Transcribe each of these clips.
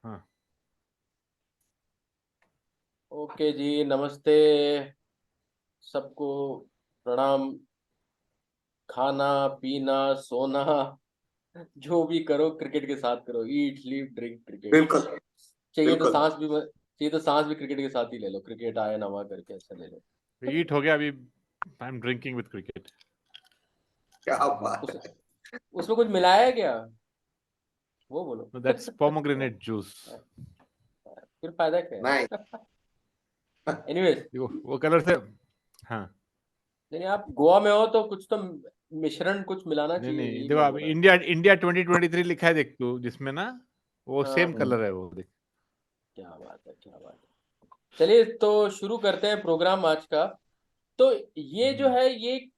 हाँ। ओके जी, नमस्ते सबको, प्रणाम। खाना पीना सोना जो भी करो क्रिकेट के साथ करो। Eat sleep drink cricket. बिल्कुल चाहिए तो बिल्कुल। सांस भी चाहिए तो सांस भी क्रिकेट के साथ ही ले लो। क्रिकेट आया ना हुआ करके ऐसा ले लो। ईट हो गया, अभी I am drinking with cricket. क्या बात उस, है। उसमें कुछ मिलाया है क्या, वो बोलो। That's pomegranate juice. फिर फायदा क्या नहीं है। एनीवेज, वो कलर से। हाँ। नहीं आप गोवा में हो तो कुछ तो मिश्रण कुछ मिलाना नहीं चाहिए, नहीं, यही देखो मैं अब बोल रहा इंडिया इंडिया 2023 लिखा है, देख तू जिसमें ना वो सेम हूँ। कलर है वो, देख। क्या बात है, क्या बात है। चलिए तो शुरू करते हैं प्रोग्राम आज का। तो ये जो है ये,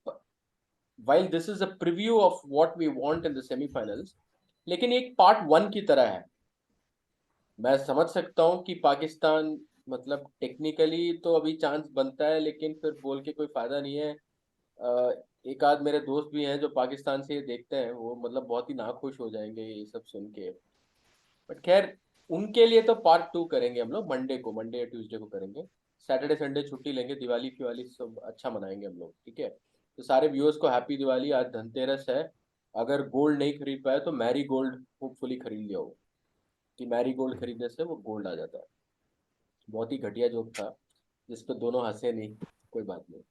while this is a preview of what we want in the semifinals, लेकिन एक पार्ट वन की तरह है। मैं समझ सकता हूँ कि पाकिस्तान मतलब टेक्निकली तो अभी चांस बनता है, लेकिन फिर बोल के कोई फायदा नहीं है। एक आध मेरे दोस्त भी हैं जो पाकिस्तान से ये देखते हैं, वो मतलब बहुत ही नाखुश हो जाएंगे ये सब सुन के। बट खैर, उनके लिए तो पार्ट टू करेंगे हम लोग मंडे को, मंडे या ट्यूसडे को करेंगे। सैटरडे संडे छुट्टी लेंगे, दिवाली फिवाली सब अच्छा मनाएंगे हम लोग, ठीक है। तो सारे व्यूअर्स को हैप्पी दिवाली। आज धनतेरस है। अगर गोल्ड नहीं खरीद पाए तो मैरी गोल्ड होपफुली खरीद लिया हो, कि मैरी गोल्ड खरीदने से वो गोल्ड आ जाता है। बहुत ही घटिया जोक था जिस पे दोनों हंसे नहीं, कोई बात नहीं।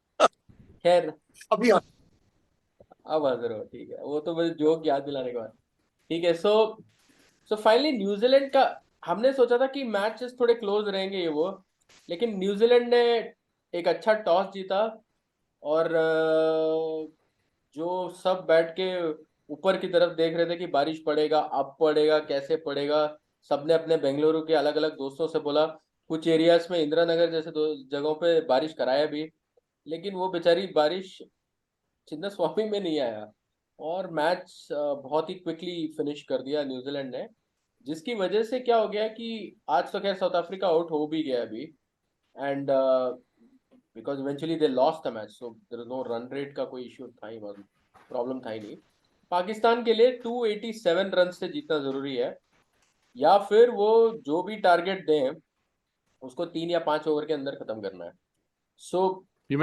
खैर, अभी अब हंस रहे हो, ठीक है, वो तो मुझे जोक याद दिलाने के बाद। ठीक है। सो फाइनली न्यूजीलैंड का, हमने सोचा था कि मैचेस थोड़े क्लोज रहेंगे ये वो, लेकिन न्यूजीलैंड ने एक अच्छा टॉस जीता। और जो सब बैठ के ऊपर की तरफ देख रहे थे कि बारिश पड़ेगा, अब पड़ेगा, कैसे पड़ेगा, सबने अपने बेंगलुरु के अलग अलग दोस्तों से बोला। कुछ एरियाज में इंदिरा नगर जैसे दो जगहों पे बारिश कराया भी, लेकिन वो बेचारी बारिश चिन्ना स्वामी में नहीं आया। और मैच बहुत ही क्विकली फिनिश कर दिया न्यूजीलैंड ने, जिसकी वजह से क्या हो गया कि आज तो खैर साउथ अफ्रीका आउट हो भी गया अभी। And because eventually they lost the match, so there is no run rate का कोई इश्यू था ही, प्रॉब्लम था ही नहीं। पाकिस्तान के लिए 287 रन से जीतना जरूरी है, या फिर वो जो भी टारगेट दें उसको 3 या 5 ओवर के अंदर खत्म करना है। So you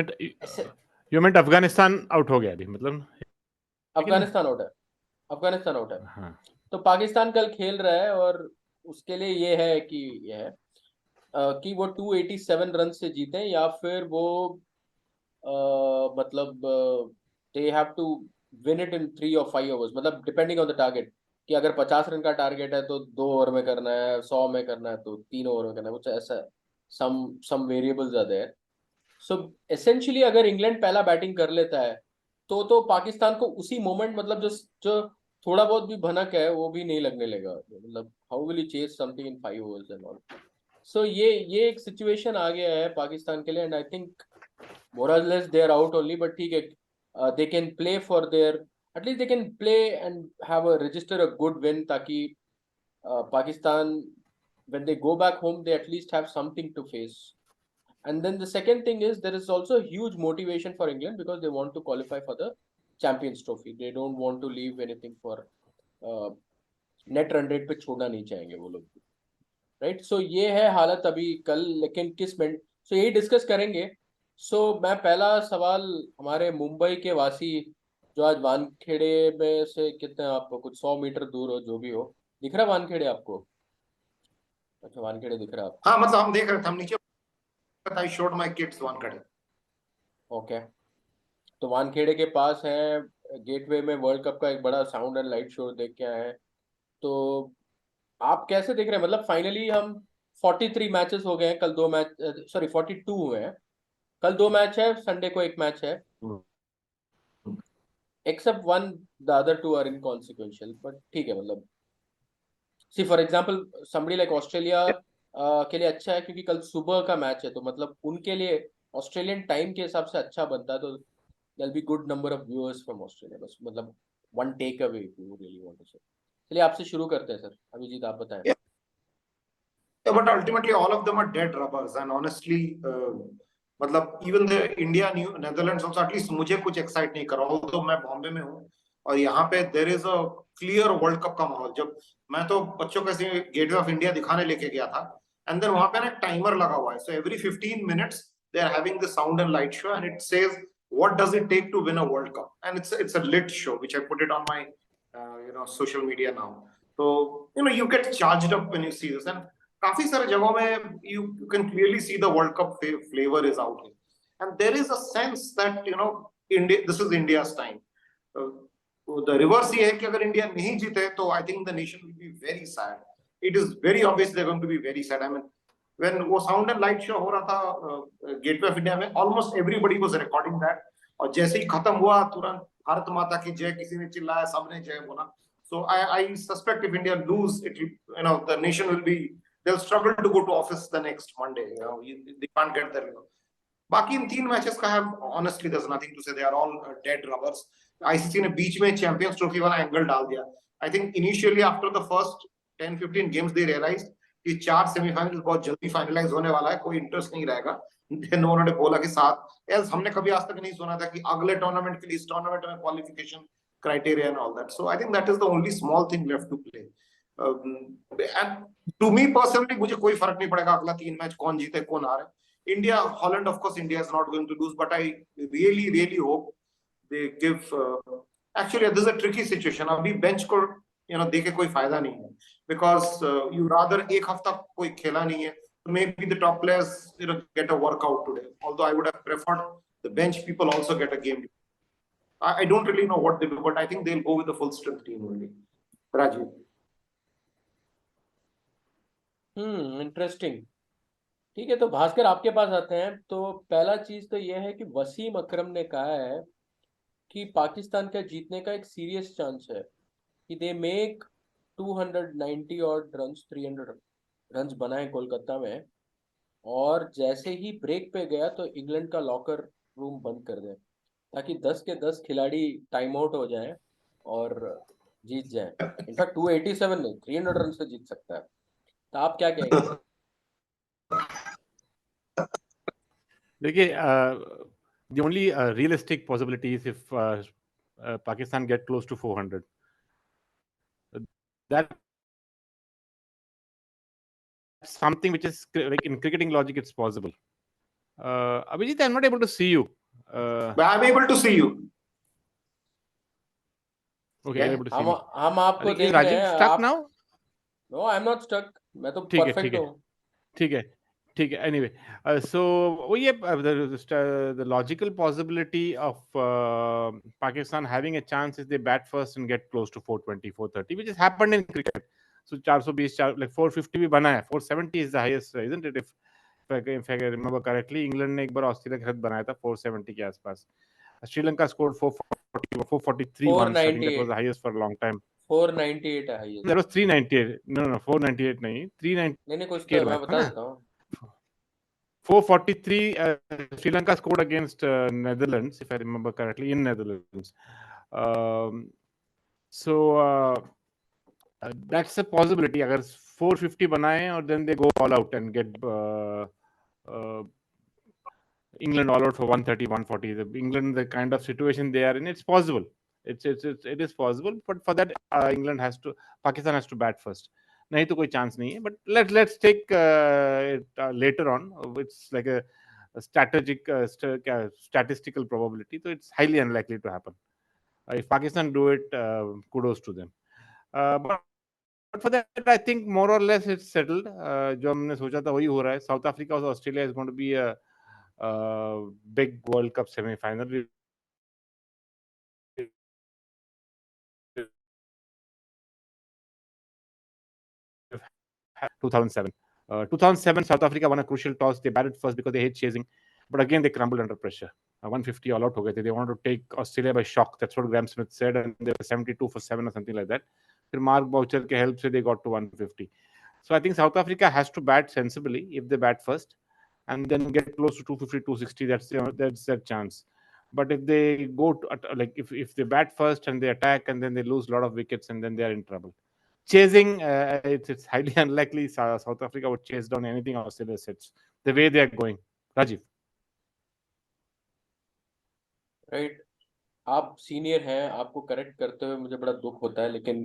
meant Afghanistan out हो गया अभी, मतलब है कि नहीं? अफगानिस्तान आउट है, अफगानिस्तान आउट है। हाँ। तो पाकिस्तान कल खेल रहा है, और उसके लिए ये है कि ये है कि वो 287 रन से जीतें, या फिर वो मतलब they have to win it in 3 और 5 ओवर्स, मतलब डिपेंडिंग ऑन द टारगेट। कि अगर 50 रन का टारगेट है तो 2 ओवर में करना है, 100 में करना है तो 3 ओवर में करना है, कुछ ऐसा। Some variables are there. So essentially अगर इंग्लैंड पहला बैटिंग कर लेता है तो पाकिस्तान को उसी मोमेंट, मतलब जो जो थोड़ा बहुत भी भनक है वो भी नहीं लगने लगा। मतलब how will you chase something in 5 overs and all. So ये एक सिचुएशन आ गया है पाकिस्तान के लिए, and I think more or less they are out only, but ठीक है, they can play for their, at least they can play and have a register a good win, ताकि Pakistan when they go back home they at least have something to face. And then the second thing is there is also huge motivation for England because they want to qualify for the Champions Trophy. They don't want to leave anything for uh, net run rate पे छोड़ना नहीं चाहेंगे वो लोग, right. सो ये है हालत अभी कल, लेकिन किस मिनट, सो यही डिस्कस करेंगे। सो मैं पहला सवाल हमारे मुंबई के वासी, जो आज वानखेड़े में से कितने, आपको कुछ 100 मीटर दूर हो, जो भी हो, दिख रहा वानखेड़े आपको? अच्छा, वानखेड़े दिख रहा है आपको। हाँ, मतलब हम देख रहे थे, हम नीचे I showed my kids one कड़े। ओके। तो वानखेड़े के पास है, गेटवे में वर्ल्ड कप का एक बड़ा साउंड एंड लाइट शो देख के आए हैं। तो आप कैसे देख रहे हैं, मतलब फाइनली हम 43 मैचेस हो गए हैं, कल 2 मैच, सॉरी 42 हुए हैं। कल 2 मैच है, संडे को एक मैच है, except one, the other two are inconsequential, but ठीक है। मतलब see for example somebody like Australia के लिए अच्छा है क्योंकि कल सुबह का मैच है, तो मतलब उनके लिए ऑस्ट्रेलियन टाइम के हिसाब से अच्छा बनता है, तो there'll be good number of viewers from Australia, बस मतलब one take away if you really want to say। चलिए आपसे शुरू करते हैं सर, अभिजीत आप बताएं। Yeah, but ultimately all of them are dead rubbers, and honestly, मतलब even the India, Netherlands also, at least मुझे कुछ excite नहीं कर रहा, तो मैं बॉम्बे में हूँ और यहाँ पे there is a clear world cup का माहौल। जब मैं तो बच्चों को ऐसे गेटवे ऑफ इंडिया दिखाने लेके गया था, एंड देन वहां पे ना एक टाइमर लगा हुआ है, so every 15 minutes they are having the sound and light show, and it says what does it take to win a world cup, and it's a lit show which I put it on my social media now. So you get charged up when you see this, and काफी सारे जगहों में you can clearly see the world cup flavor is out here, and there is a sense that India, this is India's time. The reverse ये है कि अगर India नहीं जीते तो I think the nation will be very sad. It is very obvious they're going to be very sad. I mean, when वो sound and light show हो रहा था गेटवे ऑफ इंडिया में, almost everybody was recording that, और जैसे ही खत्म हुआ तुरंत भारत माता की जय किसी ने चिल्लाया, सबने जय बोला. So I suspect if India lose it, the nation will be, they'll struggle to go to office the next Monday. They can't get there. बाकी इन 3 मैचेस का है, honestly there's nothing to say. They are all dead rubbers. ICC ने बीच में champions trophy वाला angle डाल दिया. I think initially after the first 10-15 games they realise कि 4 सेमीफाइनल बहुत जल्दी फाइनलाइज होने वाला है, कोई इंटरेस्ट नहीं रहेगा. देन उन्होंने बोला कि 7, एल्स हमने कभी आज तक नहीं सुना था कि अगले टूर्नामेंट के लिए इस टूर्नामेंट में qualification criteria and all that. So I think that is the only small thing left to play. And to me personally मुझे कोई फर्क नहीं पड़ेगा अगला 3 मैच कौन जीते कौन हारे. India, Holland, of course, India is not going to lose, but I really hope they give. Actually, this is a tricky situation. अभी bench को देके कोई फायदा नहीं है, because you rather एक हफ्ता कोई खेला नहीं है, maybe the top players get a workout today. Although I would have preferred the bench people also get a game. I don't really know what they do, but I think they'll go with the full strength team only. Rajiv. Interesting. ठीक है, तो भास्कर आपके पास आते हैं. तो पहला चीज तो यह है कि वसीम अकरम ने कहा है कि पाकिस्तान का जीतने का एक सीरियस चांस है कि दे मेक 290 और रन्स, 300 रन्स बनाए कोलकाता में, और जैसे ही ब्रेक पे गया तो इंग्लैंड का लॉकर रूम बंद कर दे ताकि 10 के 10 खिलाड़ी टाइम आउट हो जाए और जीत जाए. इनफैक्ट 287 नहीं, 300 रन से जीत सकता है. तो आप क्या कहेंगे? देखिए, the only realistic possibility is if Pakistan get close to 400. That's something which is like in cricketing logic, it's possible. Abhijit, I'm not able to see you. I'm able to see you. Okay, you're able to see me. हम आपको देख रहे हैं. Stuck now? No, I'm not stuck. मैं तो perfect हूँ. ठीक है. Anyway, so the logical possibility of Pakistan having a chance is they bat first and get close to 420, 430, which has happened in cricket. So 420, like 450 भी बना है, 470 is the highest, isn't it? If I remember correctly, England ने एक बार Australia के साथ बनाया था 470 के आसपास. Sri Lanka scored 440, 443 once. I think that was the highest for a long time. 498 है highest. That was 398. No, 498 नहीं, 398. नहीं कुछ तो मैं बता देता हूँ. 443 Sri Lanka scored against Netherlands, if I remember correctly, in Netherlands. So that's a possibility. अगर 450 बनाए और then they go all out and get England all out for 130, 140. England, the kind of situation they are in, it's possible. It is possible, but for that Pakistan has to bat first. नहीं तो कोई chance नहीं है. But let's take it later on. It's like a statistical probability, so it's highly unlikely to happen. If Pakistan do it, kudos to them. But for that, I think more or less it's settled. जो हमने सोचा था वही हो रहा है. South Africa or Australia is going to be a big World Cup semi-final. 2007. 2007, South Africa won a crucial toss. They batted first because they hate chasing, but again they crumbled under pressure. 150 all out हो गए थे. They wanted to take Australia by shock. That's what Graham Smith said, and they were 72 for 7 or something like that. फिर Mark Boucher के help से they got to 150. So I think South Africa has to bat sensibly if they bat first, and then get close to 250, 260. That's their chance. But if they go to, like if they bat first and they attack and then they lose a lot of wickets and then they are in trouble. Chasing, it's highly unlikely South Africa would chase down anything Australia sets the way they are going. Rajiv. Right. आप senior हैं, आपको correct करते हुए मुझे बड़ा दुख होता है, लेकिन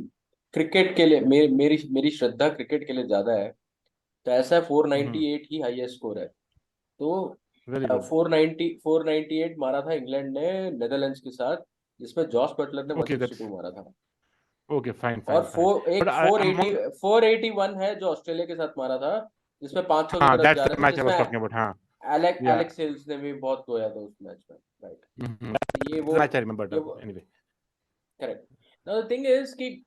क्रिकेट के लिए मेरी श्रद्धा क्रिकेट के लिए ज्यादा है। तो ऐसा 498 ही हाईएस्ट स्कोर है। तो वेरी गुड। 498 मारा था इंग्लैंड ने नेदरलैंड्स के साथ, जिसमें जॉस बटलर ने ओके 162 मारा था। ओके, फाइन और फाइन फाइन। बट 481 है जो ऑस्ट्रेलिया के साथ मारा था, जिसमें 500 की हाँ, तरफ जा दैट्स द रहे थे, मैच आई वाज जिसमें टॉकिंग अबाउट। हाँ, या एलेक्स हेल्स ने भी बहुत धोया था उस मैच में, राइट। ये वो मैच आई रिमेंबर ये anyway. Correct. Now the thing is कि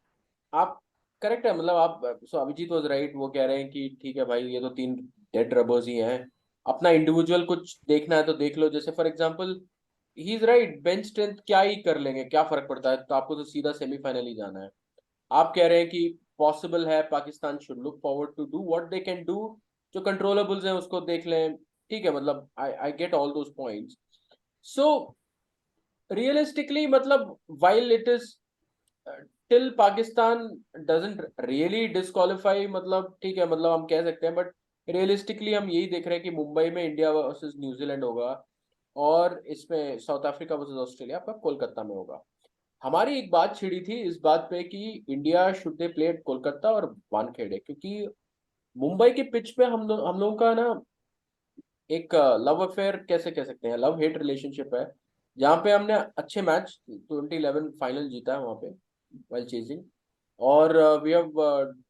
आप करेक्ट है, मतलब आप, सो अभिजीत वाज राइट, वो कह रहे हैं कि ठीक है भाई, ये तो 3 डेड रबर्स ही हैं, अपना इंडिविजुअल कुछ देखना है तो देख लो। जैसे for example he is right, bench strength क्या ही कर लेंगे, क्या फर्क पड़ता है, तो आपको तो सीधा सेमीफाइनल ही जाना है। आप कह रहे हैं कि पॉसिबल है, Pakistan should look forward to do what they can do, जो कंट्रोलेबल्स हैं उसको देख लें, ठीक है, मतलब I get all those points. So realistically, मतलब while it is till Pakistan doesn't really disqualify, मतलब ठीक है, मतलब हम कह सकते हैं, बट रियलिस्टिकली हम यही देख रहे हैं कि मुंबई में इंडिया वर्सेस न्यूजीलैंड होगा, और इसमें साउथ अफ्रीका वर्सेस ऑस्ट्रेलिया आपका कोलकाता में होगा। हमारी एक बात छिड़ी थी इस बात पे कि India should they play Kolkata और वानखेड़े, क्योंकि मुंबई के पिच पे हम लोगों का ना एक लव अफेयर कैसे कह सकते हैं, लव हेट रिलेशनशिप है, जहाँ पे हमने अच्छे मैच 2011 फाइनल जीता है वहाँ पे वाइल चेजिंग, और वी हैव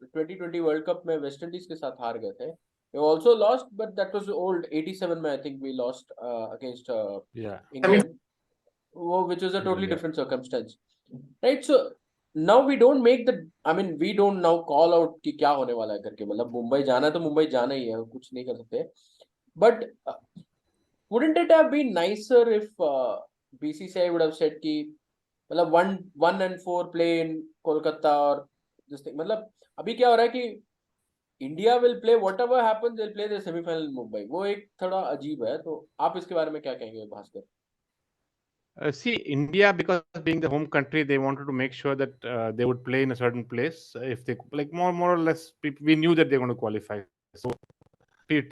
2020 वर्ल्ड कप में वेस्ट इंडीज के साथ हार गए थे। We also lost, but that was old 87 में, I think we lost against या इंग्लैंड, वो which was a totally या different circumstance, right? So now we don't make the, I mean we don't now call out कि क्या होने वाला है करके, मतलब मुंबई जाना है तो मुंबई जाना ही है, कुछ नहीं कर सकते। But wouldn't it have been nicer if BCCI would have said कि मतलब 1-4 play in कोलकाता, और this thing, मतलब अभी क्या हो रहा है कि India will play whatever happen, they play the semifinal in Mumbai, वो एक थोड़ा अजीब है। तो आप इसके बारे में क्या कहेंगे Bhaskar? See, India, because being the home country, they wanted to make sure that they would play in a certain place. If they like more or less, we knew that they're going to qualify. So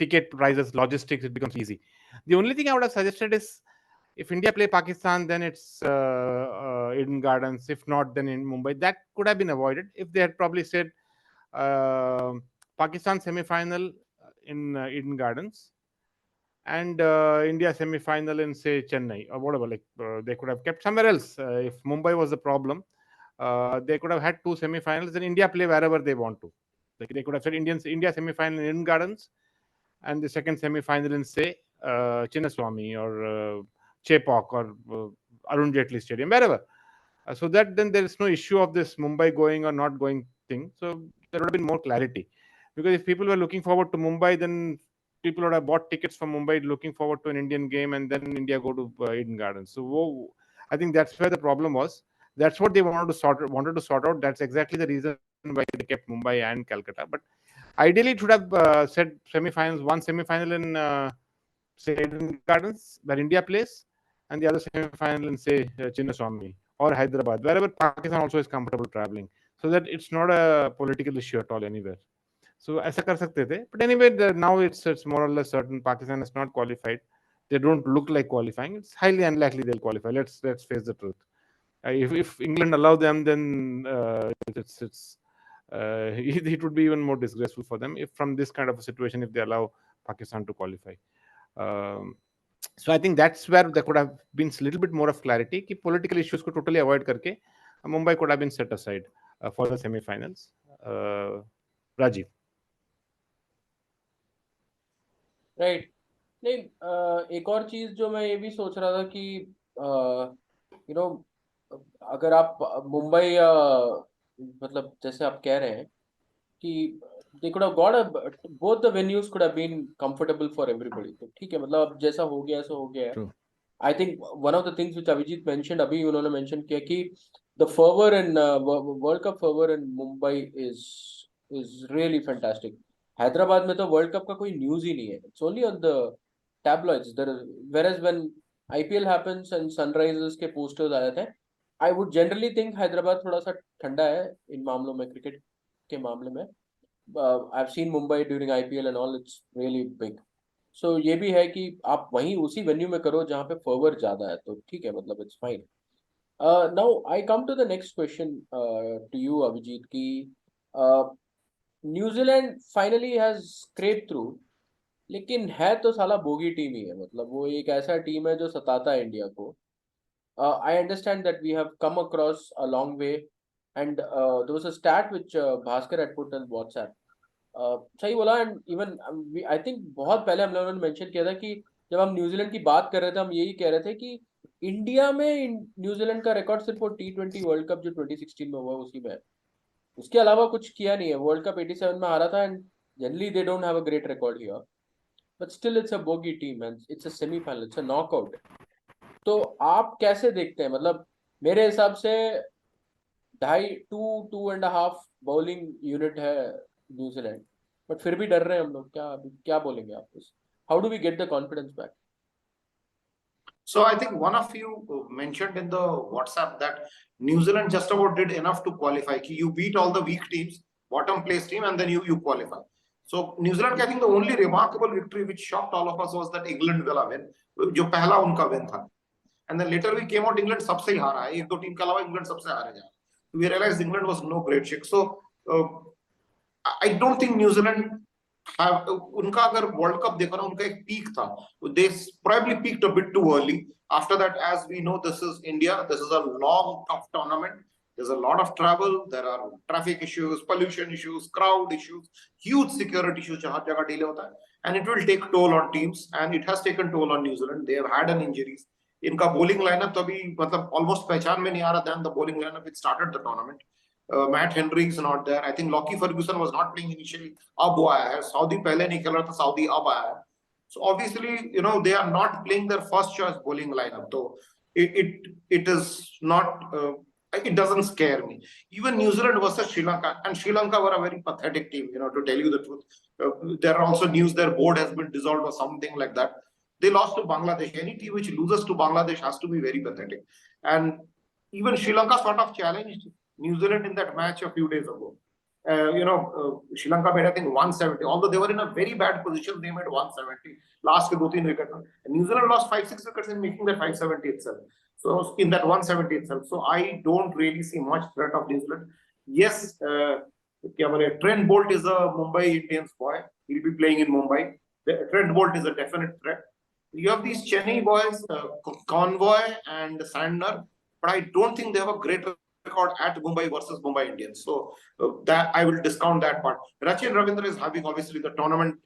ticket prices, logistics, it becomes easy. The only thing I would have suggested is if India play Pakistan, then it's Eden Gardens. If not, then in Mumbai. That could have been avoided if they had probably said uh, Pakistan semi-final in Eden Gardens and India semi-final in say Chennai or whatever. Like they could have kept somewhere else. If Mumbai was the problem, they could have had 2 semi-finals. Then India play wherever they want to. Like they could have said India semi-final in Eden Gardens, and the second semi-final in say Chinnaswamy or Chepauk or Arun Jaitley Stadium, wherever. So that then there is no issue of this Mumbai going or not going thing. So there would have been more clarity. Because if people were looking forward to Mumbai, then people would have bought tickets from Mumbai looking forward to an Indian game, and then India go to Eden Gardens. So I think that's where the problem was. That's what they wanted to sort out. That's exactly the reason why they kept Mumbai and Calcutta. But ideally, it should have said semi-finals. One semi-final in say Eden Gardens where India plays, and the other semi-final in say Chinnaswamy or Hyderabad, wherever Pakistan also is comfortable traveling, so that it's not a political issue at all anywhere. So ऐसा कर सकते थे, but anyway now it's more or less certain Pakistan is not qualified. They don't look like qualifying. It's highly unlikely they'll qualify. Let's face the truth. If England allow them, then it's it would be even more disgraceful for them if from this kind of a situation if they allow Pakistan to qualify. Um, so I think that's where there could have been a little bit more of clarity कि political issues को totally avoid करके Mumbai could have been set aside for the semi-finals. Rajiv. Right. नहीं, एक और चीज जो मैं ये भी सोच रहा था कि यू नो अगर आप मुंबई या मतलब जैसे आप कह रहे हैं कि they could have got both the venues could have been comfortable for everybody, तो ठीक है, मतलब अब जैसा हो गया ऐसा हो गया है। True. I think one of the things which Abhijit mentioned, अभी उन्होंने mention किया कि the fervor in World Cup fervor in Mumbai is really fantastic. Hyderabad में तो वर्ल्ड कप का कोई न्यूज ही नहीं है, it's only on the tabloids, whereas when IPL happens and Sunrisers के पोस्टर्स आ जाते हैं, I would generally think Hyderabad थोड़ा सा ठंडा है इन मामलों में, क्रिकेट के मामले में। I've seen Mumbai during IPL and all, it's really big. So ये भी है कि आप वहीं उसी वेन्यू में करो जहाँ पे फर्वर ज्यादा है, तो ठीक है, मतलब it's fine. Now I come to the next question to you, Abhijit. Ki, New Zealand finally has scraped through, लेकिन है तो साला बोगी टीम ही है. मतलब वो एक ऐसा टीम है जो सताता है इंडिया को. I understand that we have come across a long way, and there was a stat which Bhaskar had put on WhatsApp. सही बोला. एंड इवन आई थिंक बहुत पहले हम लोगों ने मेंशन किया था कि जब हम न्यूजीलैंड की बात कर रहे थे हम यही कह रहे थे कि इंडिया में न्यूजीलैंड का रिकॉर्ड सिर्फ वो T20 वर्ल्ड कप जो 2016 में हुआ उसी में है. उसके अलावा कुछ किया नहीं है. वर्ल्ड कप 87 में हारा था, and generally they don't have a great record here, but still it's a bogie team and it's a semifinal, it's a knockout. तो आप कैसे देखते हैं? मतलब मेरे हिसाब से 2.5 बॉलिंग यूनिट है न्यूजीलैंड, बट फिर भी डर रहे हैं हम लोग. क्या बोलेंगे आप उस? How do we get the confidence back? So I think one of you mentioned in the WhatsApp that New Zealand just about did enough to qualify. You beat all the weak teams, bottom place team, and then you qualify. So New Zealand, I think the only remarkable victory which shocked all of us was that England will win, जो पहला उनका win था. And then later we came out, England सबसे ही हारा है. एक दो team के अलावा England सबसे हारे जा. We realized England was no great shake. So I don't think New Zealand have उनका अगर वर्ल्ड कप देखो ना उनका एक पीक था. They probably peaked a bit too early. After that, as we know, this is India. This is a long, tough tournament. There's a lot of travel. There are traffic issues, pollution issues, crowd issues, huge security issues जहाँ जगह delay होता है. And it will take toll on teams. And it has taken toll on New Zealand. They have had an injuries. इनका bowling lineup तो अभी मतलब almost पहचान में नहीं आ रहा. Than the bowling lineup which started the tournament. Matt Henry is not there. I think Lockie Ferguson was not playing initially. अब वो आया है. Saudi पहले नहीं खेल रहा था. Saudi अब आया है. So obviously, they are not playing their first choice bowling lineup. So it is not. It doesn't scare me. Even New Zealand versus Sri Lanka, and Sri Lanka were a very pathetic team. To tell you the truth, there are also news their board has been dissolved or something like that. They lost to Bangladesh. Any team which loses to Bangladesh has to be very pathetic. And even Sri Lanka sort of challenged New Zealand in that match a few days ago. Sri Lanka made I think 170. Although they were in a very bad position, they made 170. Last ke 2-3 wickets. And New Zealand lost 5-6 wickets in making that 570 itself. So in that 170 itself. So I don't really see much threat of New Zealand. Yes, Trent Bolt is a Mumbai Indians boy. He'll be playing in Mumbai. Trent Bolt is a definite threat. You have these Chennai boys, Convoy and Sandner, but I don't think they have a great record at Mumbai versus Mumbai Indians. So that I will discount that part. Rachin Ravindra is having obviously the tournament.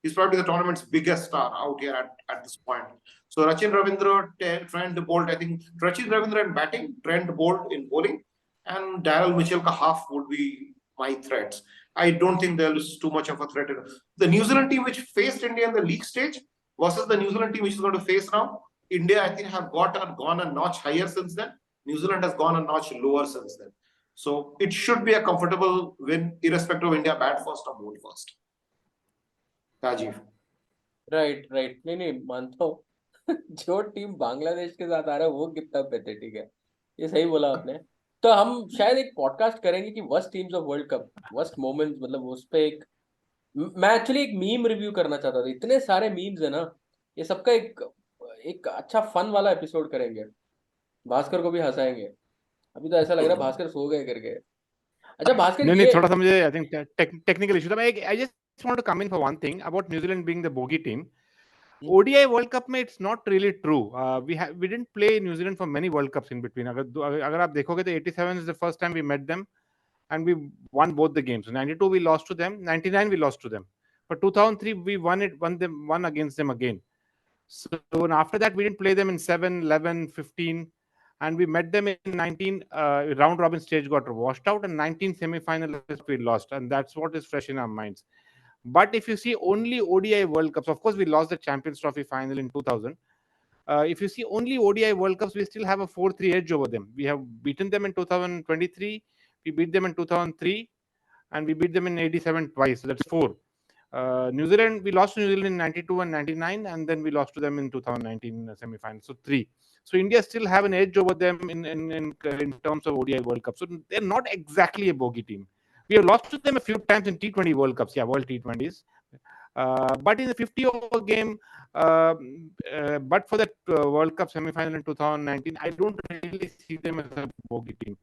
He's probably the tournament's biggest star out here at this point. So Rachin Ravindra, Trent Bolt. I think Rachin Ravindra in batting, Trent Bolt in bowling, and Daryl Mitchell ka half would be my threats. I don't think there is too much of a threat. The New Zealand team which faced India in the league stage versus the New Zealand team which is going to face now, India I think have gone a notch higher since then. New Zealand has gone a notch lower since then. So it should be a comfortable win, irrespective of India bat first or bowl first. Rajiv. Right. नहीं मानता हूँ. जो team Bangladesh के साथ आ रहा है वो कितना पैथेटिक है. ये सही बोला आपने. तो हम शायद एक पॉडकास्ट करेंगे कि worst teams of world cup, worst moments. मतलब उस पे मैं एक्चुअली एक मीम रिव्यू करना चाहता था. इतने सारे मीम्स है ना, ये सबका एक अच्छा फन वाला एपिसोड करेंगे. भास्कर को भी हंसाएंगे. अभी तो ऐसा लग रहा है भास्कर सो गए करके. अच्छा भास्कर, नहीं थोड़ा सा मुझे आई थिंक टेक्निकल इशू था. I just want to come in for one thing about New Zealand being the bogey team. ODI World Cup में it's not really true. We didn't play New Zealand for many World Cups in between. अगर आप देखोगे तो 87 is the first time we met them and we won both the games. 92 we lost to them, 99 we lost to them. But 2003 we won against them again. So after that we didn't play them in 7, 11, 15, and we met them in 19. Round robin stage got washed out, and 19 semi-final we lost, and that's what is fresh in our minds. But if you see only ODI World Cups, of course, we lost the Champions Trophy final in 2000. If you see only ODI World Cups, we still have a 4-3 edge over them. We have beaten them in 2023, we beat them in 2003, and we beat them in 87 twice. So that's 4. New Zealand, we lost to New Zealand in 92 and 99, and then we lost to them in 2019 semi-final. So 3. So India still have an edge over them in terms of ODI World Cup. So they're not exactly a bogey team. We have lost to them a few times in T20 World Cups, World T20s. But in the 50-over game, but for that World Cup semi-final in 2019, I don't really see them as a bogey team.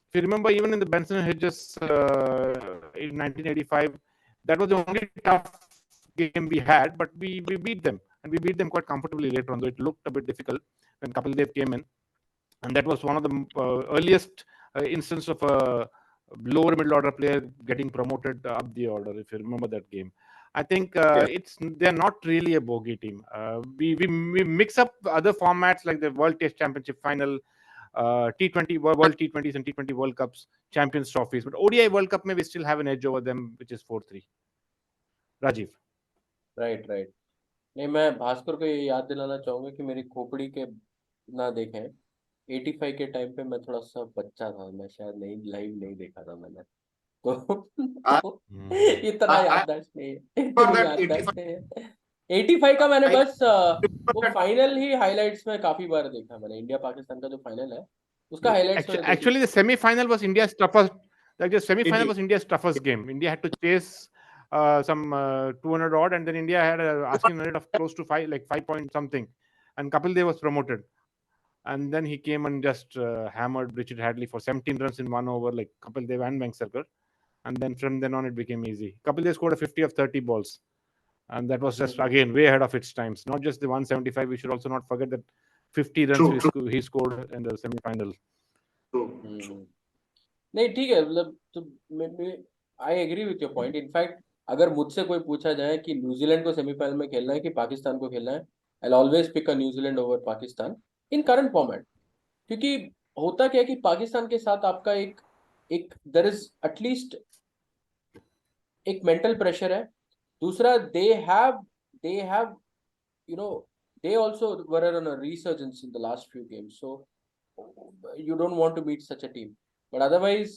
If you remember, even in the Benson Hedges in 1985, that was the only tough game we had, but we beat them, and we beat them quite comfortably later on, though it looked a bit difficult when Kapil Dev came in. And that was one of the earliest instance of a lower middle order player getting promoted up the order, if you remember that game. I think they're not really a bogey team. We mix up other formats like the World Test Championship final, T20 World T20s and T20 World Cups, Champions trophies, but ODI World Cup we still have an edge over them, which is 4-3. Rajiv. Right right नहीं, मैं भास्कर को ये याद दिलाना चाहूंगा कि मेरी खोपड़ी के ना देखें, 85 के टाइम पे मैं थोड़ा सा बच्चा था, मैं शायद नहीं लाइव नहीं देखा था मैंने, तो इतना याददाश्त नहीं है, इतनी याददाश्त नहीं है। 85 का मैंने बस वो फाइनल ही हाइलाइट्स में काफी बार देखा मैंने, इंडिया पाकिस्तान का जो फाइनल है उसका हाइलाइट्स में Actually, the semi-final was India's toughest. Like the semi-final was India's toughest game. India had to chase some 200 odd, and then India had a asking rate of close to 5 point something, and Kapil Dev was promoted, and then he came and just hammered Richard Hadley for 17 runs in 1 over, like Kapil Dev and Venksankar, and then from then on it became easy. Kapil Dev scored a 50 of 30 balls, and that was just again way ahead of its times. Not just the 175. We should also not forget that 50 runs he scored in the semi-final. नहीं ठीक है, मतलब तो I agree with your point. In fact अगर मुझसे कोई पूछा जाए कि न्यूजीलैंड को सेमीफाइनल में खेलना है कि पाकिस्तान को खेलना है, I always pick a New Zealand over Pakistan in current format, क्योंकि होता क्या है कि पाकिस्तान के साथ आपका एक देयर इज एटलीस्ट एक मेंटल प्रेशर है, दूसरा they have you know they also were on a resurgence in the last few games, so you don't want to beat such a team, but otherwise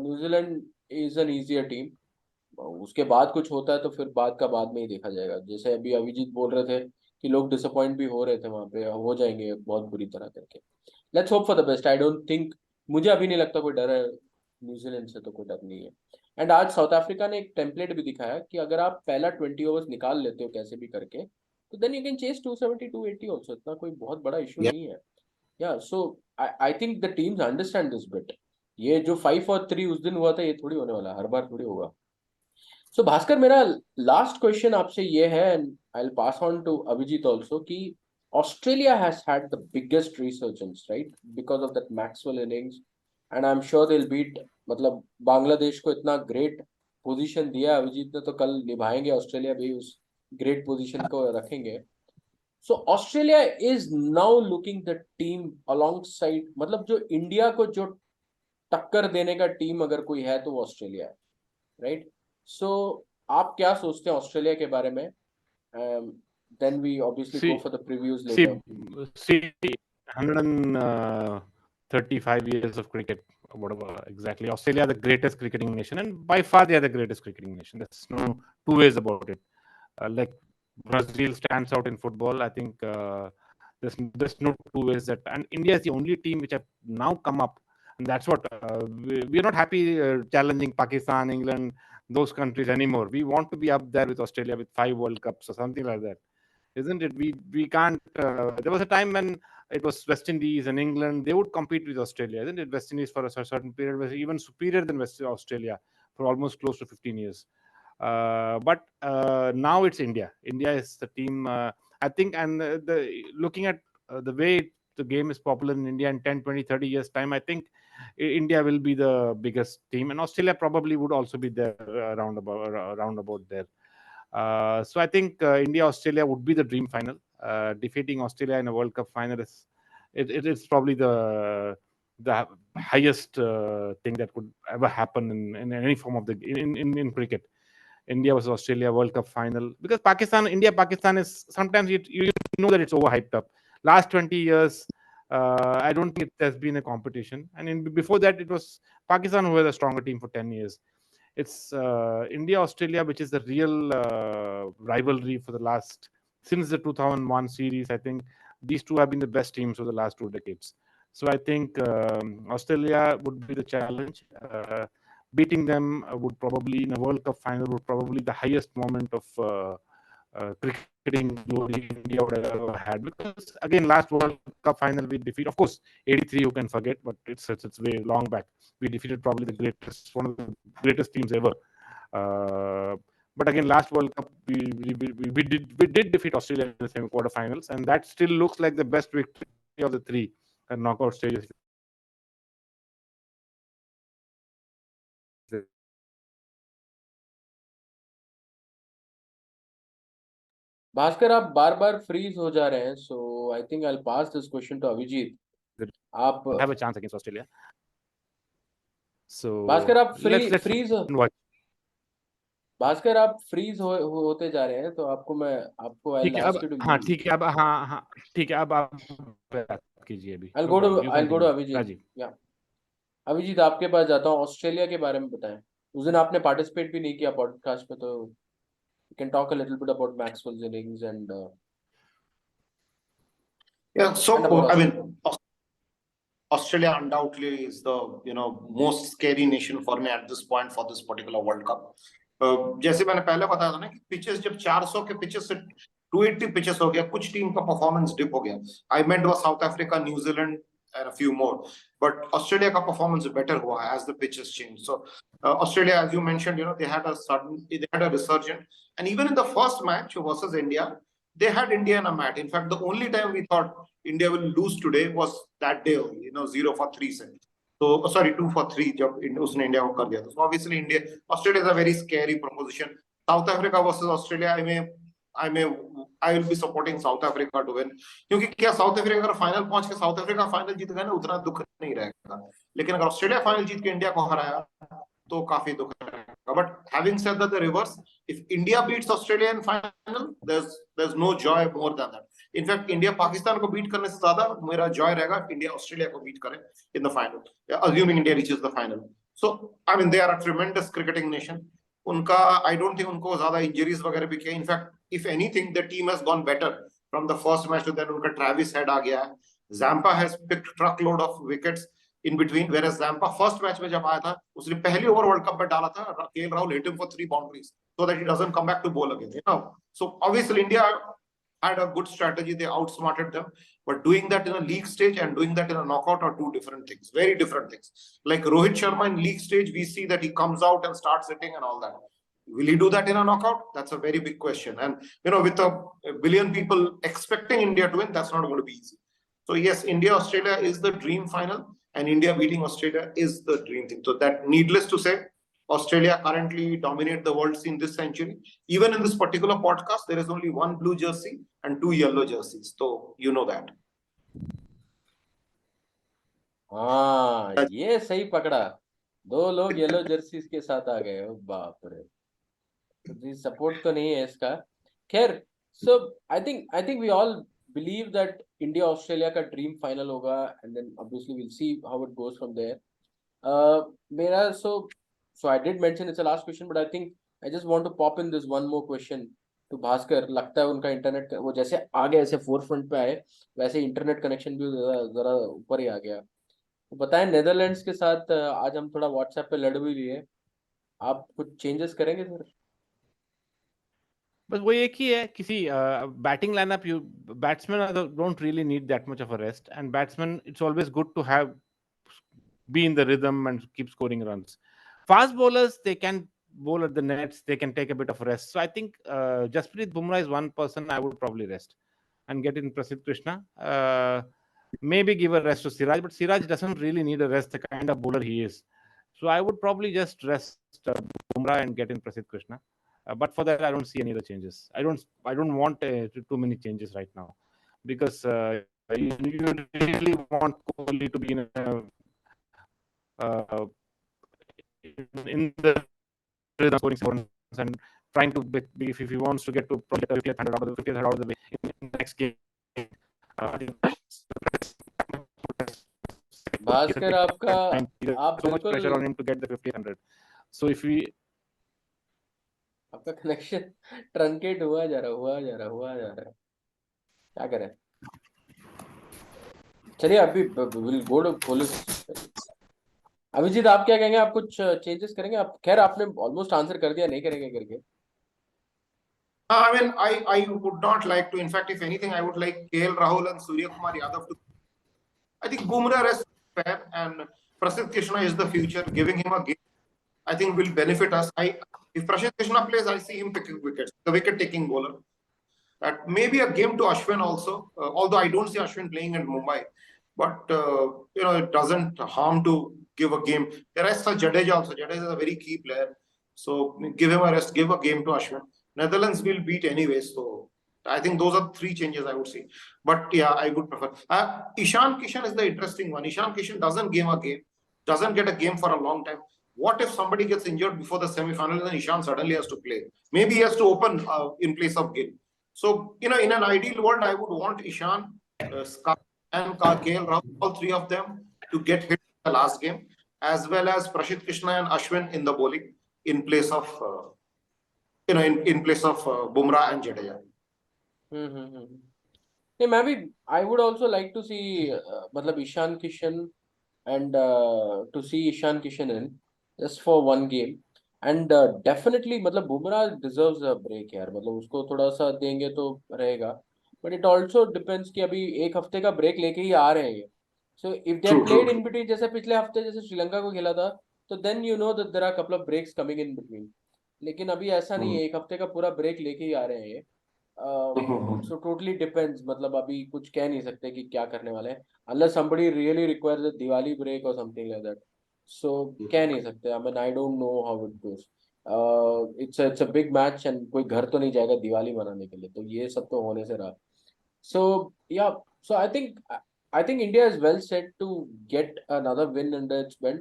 New Zealand is an easier team। उसके बाद कुछ होता है तो फिर बाद का बाद में ही देखा जाएगा, जैसे अभी अभिजीत बोल रहे थे कि लोग डिसअपॉइंट भी हो रहे थे वहां पे, हो जाएंगे बहुत बुरी तरह करके। Let's hope for the best. I don't think, मुझे अभी नहीं लगता कोई डर है न्यूजीलैंड से, तो कोई डर नहीं है। एंड आज साउथ अफ्रीका ने एक टेम्पलेट भी दिखाया कि अगर आप पहला 20 ओवर्स निकाल लेते हो कैसे भी करके, तो then you can chase 270 280 also, इतना कोई बहुत बड़ा इशू नहीं है। या so I think the teams understand this bit. ये जो 5 और 3 उस दिन हुआ था, ये थोड़ी होने वाला, हर बार थोड़ी होगा। सो भास्कर, मेरा लास्ट क्वेश्चन आपसे ये है, and I will pass on to Abhijit also, कि Australia has had the biggest resurgence right because of that Maxwell innings, and I am sure they will beat, मतलब बांग्लादेश को इतना ग्रेट पोजीशन दिया अभिजीत ने, तो कल निभाएंगे ऑस्ट्रेलिया भी उस ग्रेट पोजीशन को रखेंगे। So Australia is now looking the team alongside, मतलब जो इंडिया को जो टक्कर देने का टीम अगर कोई है तो वो ऑस्ट्रेलिया है, राइट? सो आप क्या सोचते हैं ऑस्ट्रेलिया के बारे में? Then we obviously go for the previews later. See, 135 years of cricket, whatever exactly. Australia are the greatest cricketing nation, and by far they are the greatest cricketing nation. There's no two ways about it. Like Brazil stands out in football. I think there's no two ways that. And India is the only team which have now come up, and that's what we're not happy challenging Pakistan, England, those countries anymore. We want to be up there with Australia with 5 World Cups or something like that, isn't it? We can't. There was a time when it was West Indies and England. They would compete with Australia, isn't it? West Indies for a certain period was even superior than West Australia for almost close to 15 years. But now it's India. India is the team. I think, and looking at the way the game is popular in India in 10, 20, 30 years time, I think India will be the biggest team, and Australia probably would also be there around about there. So I think India-Australia would be the dream final. Defeating Australia in a World Cup final is probably the highest thing that could ever happen in any form of in cricket. India versus Australia World Cup final, because Pakistan is sometimes you know that it's overhyped up. Last 20 years, I don't think there's been a competition, and before that it was Pakistan who was a stronger team for 10 years. It's India-Australia which is the real rivalry for the last, since the 2001 series. I think these two have been the best teams for the last 2 decades. So I think Australia would be the challenge. beating them would probably, in a World Cup final, would probably the highest moment of cricketing glory India would have ever had. Because again, last World Cup final we defeat, of course, 83 you can forget, but it's way long back. We defeated probably one of the greatest teams ever. But again, last World Cup we did defeat Australia in the semi-quarterfinals, and that still looks like the best victory of the three knockout stages. Bhaskar, आप बार बार freeze हो जा रहे हैं, so I think I will pass this question to Abhijit. आप have a chance against Australia. So Bhaskar, आप let's freeze watch. Bhaskar, आप फ्रीज होते जा रहे हैं, तो आपको ठीक है अब, हाँ ठीक है अब, हाँ ठीक है अब आप बात कीजिए अभी. I'll go to Abhijit. या अभिजीत, आपके पास जाता हूँ. ऑस्ट्रेलिया के बारे में बताएं. उस दिन आपने पार्टिसिपेट भी नहीं किया पॉडकास्ट में, तो you can talk a little bit about Maxwell's innings and Yeah, so and about I mean, Australia undoubtedly is the most scary nation for me at this point for this particular World Cup. जैसे मैंने पहले बताया था ना कि pitches जब 400 के pitches से 280 पिचेस हो गया, कुछ टीम का परफॉर्मेंस डिप हो गया. I meant was South Africa, न्यूजीलैंड and a few more, but Australia ka performance better hua hai as the pitches changed. So Australia, as you mentioned, they had a resurgence, and even in the first match versus India, they had India in a mat. In fact, the only time we thought India will lose today was that day only, 0 for 3 से. So sorry, 2 for 3 जब उसने India को कर दिया था. So obviously Australia is a very scary proposition. South Africa versus Australia, I will be supporting South Africa to win, क्योंकि क्या south Africa अगर फाइनल पहुंच के साउथ अफ्रीका फाइनल जीत गया ना, उतना दुख नहीं रहेगा. लेकिन अगर ऑस्ट्रेलिया फाइनल जीत के इंडिया को हराया तो काफी दुख रहेगा. But having said that, the reverse, if India beats Australia in final, there's no joy more than that. In fact India Pakistan को बीट करने से ज्यादा मेरा जॉय रहेगा इंडिया ऑस्ट्रेलिया को बीट करे in the final, assuming India reaches the final. So I mean, they are a tremendous cricketing nation. उनका I don't think उनको ज्यादा इंजरीज वगैरह भी किया. In fact if anything the team has gone better from the first match to then. उनका Travis Head आ गया है. Zampa has picked truckload of wickets in between, whereas Zampa first match में जब आया था उसने पहली ओवर वर्ल्ड कप में डाला था, KL Rahul hit him for 3 boundaries so that he doesn't come back to bowl again, So obviously India had a good strategy, they outsmarted them, but doing that in a league stage and doing that in a knockout are two different things, very different things. Like Rohit Sharma in league stage, we see that he comes out and starts hitting and all that. Will he do that in a knockout? That's a very big question. And with a billion people expecting India to win, that's not going to be easy. So yes, India-Australia is the dream final, and India beating Australia is the dream thing. So that, needless to say, Australia currently dominate the world scene this century. Even in this particular podcast, there is only one blue jersey and 2 yellow jerseys. So you know that. हाँ, ये सही पकड़ा. 2 लोग yellow jerseys के साथ आ गए. बाप रे, जी सपोर्ट तो नहीं है इसका. खैर, so I think we all believe that India Australia का ड्रीम फाइनल होगा, and then obviously we'll see how it goes from there. मेरा so I did mention it's a last question, but I think I just want to pop in this one more question to Bhaskar. लगता है उनका internet वो जैसे आगे ऐसे forefront पे आए, वैसे इंटरनेट कनेक्शन भी जरा ऊपर ही आ गया. तो बताएं, नेदरलैंड्स के साथ आज हम थोड़ा व्हाट्सएप पे लड़ भी लिए, आप कुछ चेंजेस करेंगे सर? बस वो एक ही है, किसी batting lineup, batsman don't really need that much of a rest, and batsman it's always good to have be in the rhythm and keep scoring runs. Fast bowlers, they can bowl at the nets, they can take a bit of rest. So I think Jasprit Bumrah is one person I would probably rest and get in Prasidh Krishna. Maybe give a rest to Siraj, but Siraj doesn't really need a rest, the kind of bowler he is. So I would probably just rest Bumrah and get in Prasidh Krishna. But for that, I don't see any other changes. I don't want too many changes right now, because you really want Kohli to be in the rhythm, scoring runs and trying to be, if he wants to get to probably 50th, 100 out of the way in the next game. Bhaskar, आपका आप so much बिल्कुल pressure on him to get the 50th, 100. So if we आपका connection truncate हुआ जा रहा है, क्या करें? चलिए, अभी will go to police. Abhijit आप क्या कहेंगे? आप कुछ चेंजेस करेंगे? आप खैर आपने ऑलमोस्ट आंसर कर दिया नहीं करेंगे करके. I mean, I would not like to. In fact, if anything, I would like KL Rahul and Surya Kumar Yadav to. I think Bumrah is fair, and Prasidh Krishna is the future. Giving him a game, I think, will benefit us. If Prasidh Krishna plays, I see him picking wickets. The wicket-taking bowler. Maybe a game to Ashwin also. Although I don't see Ashwin playing in Mumbai, but it doesn't harm to give a game. The rest are Jadeja also. Jadeja is a very key player, so give him a rest. Give a game to Ashwin. Netherlands will beat anyway, so I think those are three changes I would see. But yeah, I would prefer. Ishan Kishan is the interesting one. Ishan Kishan doesn't get a game for a long time. What if somebody gets injured before the semi-final and Ishan suddenly has to play? Maybe he has to open in place of Gill. So, in an ideal world, I would want Ishan, Sky, and KL Rahul, all three of them, to get hit in the last game, as well as Prasidh Krishna and Ashwin in the bowling in place of Bumrah and Jadeja. Maybe I would also like to see मतलब Ishan Kishan and to see Ishan Kishan in just for one game. And definitely मतलब Bumrah deserves a break यार. मतलब उसको थोड़ा सा देंगे तो रहेगा. But it also depends कि अभी एक हफ्ते का ब्रेक लेके ही आ रहे हैं ये. So if they played in between, जैसे पिछले हफ्ते जैसे श्रीलंका को खेला था, तो then you know that there are a couple of breaks coming in between. लेकिन अभी ऐसा नहीं है, एक हफ्ते का पूरा ब्रेक लेके ही आ रहे हैं ये. So totally depends. मतलब अभी कुछ कह नहीं सकते कि क्या करने वाले हैं, unless somebody really requires a Diwali break or something like that. So कह नहीं सकते. I mean, I don't know how it goes. It's a big match and कोई घर तो नहीं जाएगा दिवाली मनाने के लिए, तो ये सब तो होने से रहा. So yeah, so I think India is well set to get another win under its belt,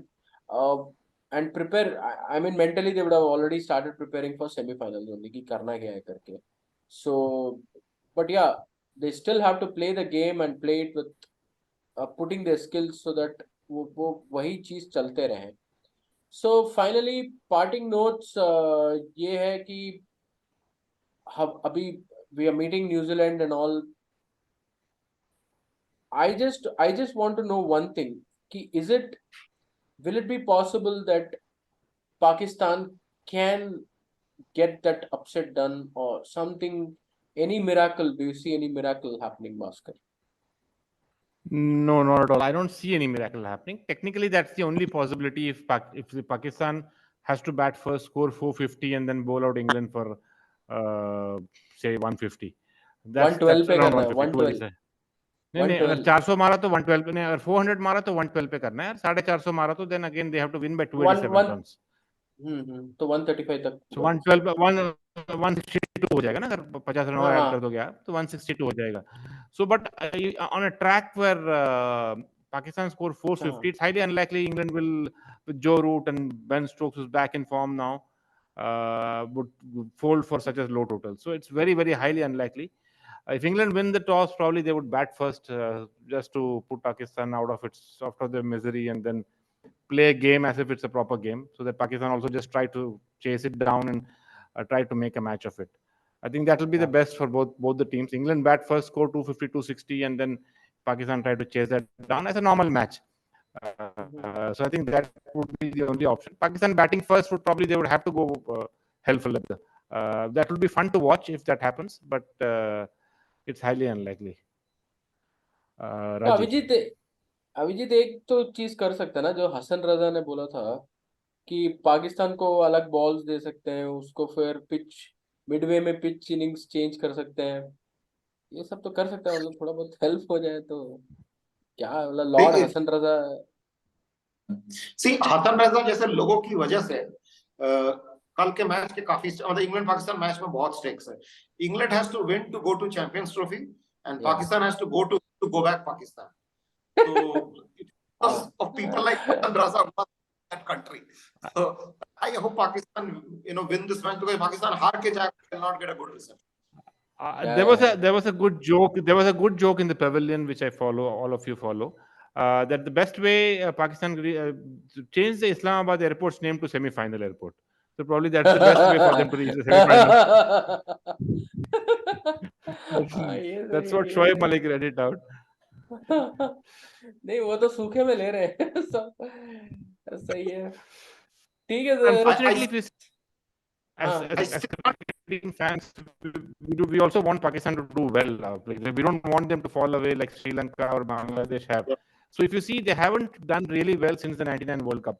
and prepare. I mean, mentally they would have already started preparing for semi-finals only कि करना क्या है करके. So, but yeah, they still have to play the game and play it with putting their skills so that वो वही चीज चलते रहे. So finally, parting notes ये है कि हम अभी we are meeting New Zealand and all. I just want to know one thing. Will it be possible that Pakistan can get that upset done or something? Any miracle? Do you see any miracle happening, Bhaskar? No, not at all. I don't see any miracle happening. Technically, that's the only possibility if the Pakistan has to bat first, score 450, and then bowl out England for say 150. That's 112 पे around करना है. 150. नहीं, अगर 400 मारा तो 112 पे नहीं, अगर 400 मारा तो 112 पे करना है, 450 मारा तो then again they have to win by 287 runs. तो 135 तक. So 162 हो जाएगा ना, अगर 50 रन और ऐड कर दोगे आप तो 162 हो जाएगा. So but on a track where Pakistan score 450, it's highly unlikely England will, with Joe Root and Ben Stokes who's back in form now, would fold for such a low total. So it's very, very highly unlikely. If England win the toss, probably they would bat first, just to put Pakistan out of their misery, and then play a game as if it's a proper game, so that Pakistan also just try to chase it down and try to make a match of it. I think that will be the best for both the teams. England bat first, score 250, 260, and then Pakistan try to chase that down as a normal match. So I think that would be the only option. Pakistan batting first they would have to go hell for leather. That would be fun to watch if that happens, but it's highly unlikely. Abhijit एक तो चीज कर सकता है ना, जो हसन रजा ने बोला था कि पाकिस्तान को अलग बॉल्स दे सकते हैं, उसको फिर पिच मिडवे में पिच इनिंग्स चेंज कर सकते हैं. ये सब तो कर सकता है, मतलब थोड़ा बहुत हेल्प हो जाए तो क्या, मतलब लॉर्ड हसन रजा. हसन रजा जैसे लोगों की वजह से कल के मैच के काफी, मतलब इंग्लैंड पाकिस्तान मैच में बहुत स्टेक्स है. England has to win to go to champions trophy and Pakistan has to go back Pakistan. So of people like Hassan Raza that country. So I hope Pakistan win this match, because Pakistan हार के जाएगा will not get a good result. There was a good joke. There was a good joke in the pavilion which I follow. All of you follow. That the best way Pakistan changed the Islamabad airport's name to semi-final airport. So probably that's the best way for them to reach the semi-final. That's what Shoaib Malik read it out. नहीं, वो तो सूखे में ले रहे हैं सब. सही है, ठीक है सर। Unfortunately, if you हाँ, as cricketing fans, we also want Pakistan to do well. We don't want them to fall away like Sri Lanka or Bangladesh have. Yeah. So if you see, they haven't done really well since the '99 World Cup.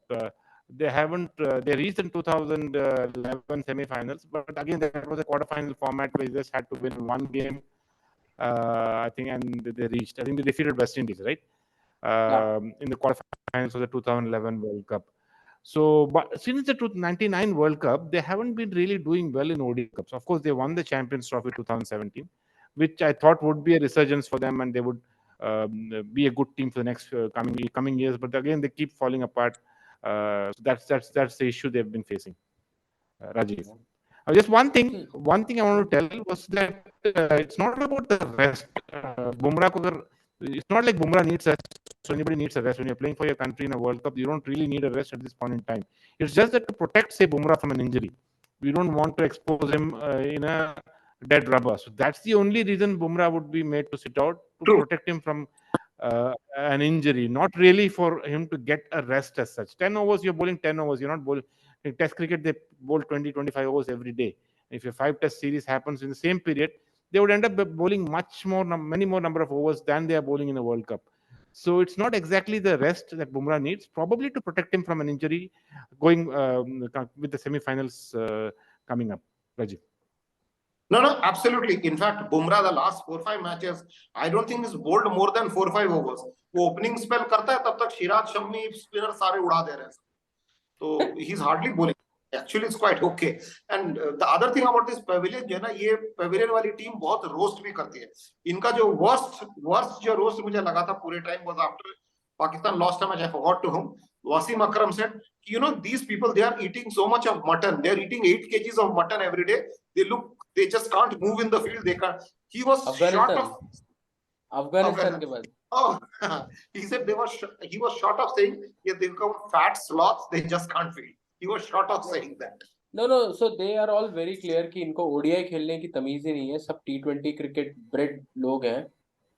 They haven't. They reached in 2011 semi-finals, but again that was a quarter-final format where they just had to win one game. I think, and they reached. I think they defeated West Indies, right? In the quarterfinals of the 2011 World Cup. So, but since the 1999 World Cup, they haven't been really doing well in ODI Cups. Of course, they won the Champions Trophy 2017, which I thought would be a resurgence for them, and they would be a good team for the next coming years. But again, they keep falling apart. So that's the issue they've been facing. Rajiv. Just one thing I want to tell was that it's not about the rest. Bumrah, it's not like Bumrah needs a rest. So anybody needs a rest when you're playing for your country in a World Cup. You don't really need a rest at this point in time. It's just that to protect, say, Bumrah from an injury, we don't want to expose him in a dead rubber. So that's the only reason Bumrah would be made to sit out, to protect him from an injury, not really for him to get a rest as such. 10 overs, you're bowling 10 overs. You're not bowling. In Test cricket, they bowl 20, 25 overs every day. If a 5-test series happens in the same period, they would end up bowling many more number of overs than they are bowling in a World Cup. So it's not exactly the rest that Bumrah needs, probably to protect him from an injury going with the semi-finals coming up. Rajiv. No, absolutely. In fact, Bumrah, the last 4-5 matches, I don't think he's bowled more than 4-5 overs. वो opening spell करता है तब तक Siraj Shammi spinner सारे उड़ा दे रहे हैं. So he's hardly bowling. Actually, it's quite okay. And the other thing about this pavilion जो है ना, ये pavilion वाली टीम बहुत roast भी करती है. इनका जो worst जो roast मुझे लगा था पूरे time was after Pakistan lost a match. I forgot to whom. Wasim Akram said, you know, these people, they are eating so much of mutton. They are eating 8 kgs of mutton every day. They just can't move in the field. They can't. He was short of Afghanistan के बाद. Oh, he said he was short of saying, yeah, they become fat sloths. They just can't field. He was short of saying that. No. So they are all very clear कि इनको ODI खेलने की तमीज ही नहीं है. सब T20 cricket bred लोग हैं.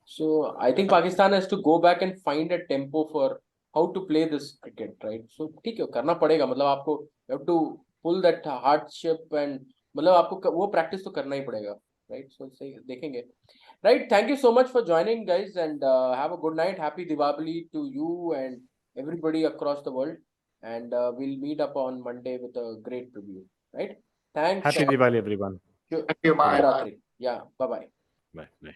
So I think Pakistan has to go back and find a tempo for how to play this cricket, right? So ठीक है, करना पड़ेगा. मतलब आपको you have to pull that hardship and मतलब आपको वो practice तो करना ही पड़ेगा, right? So सही देखेंगे. Right, thank you so much for joining, guys, and have a good night. Happy Diwali to you and everybody across the world. And we'll meet up on Monday with a great preview. Right? Thanks. Happy Diwali, everyone. Thank you. Bye. Yeah. Bye-bye. Bye.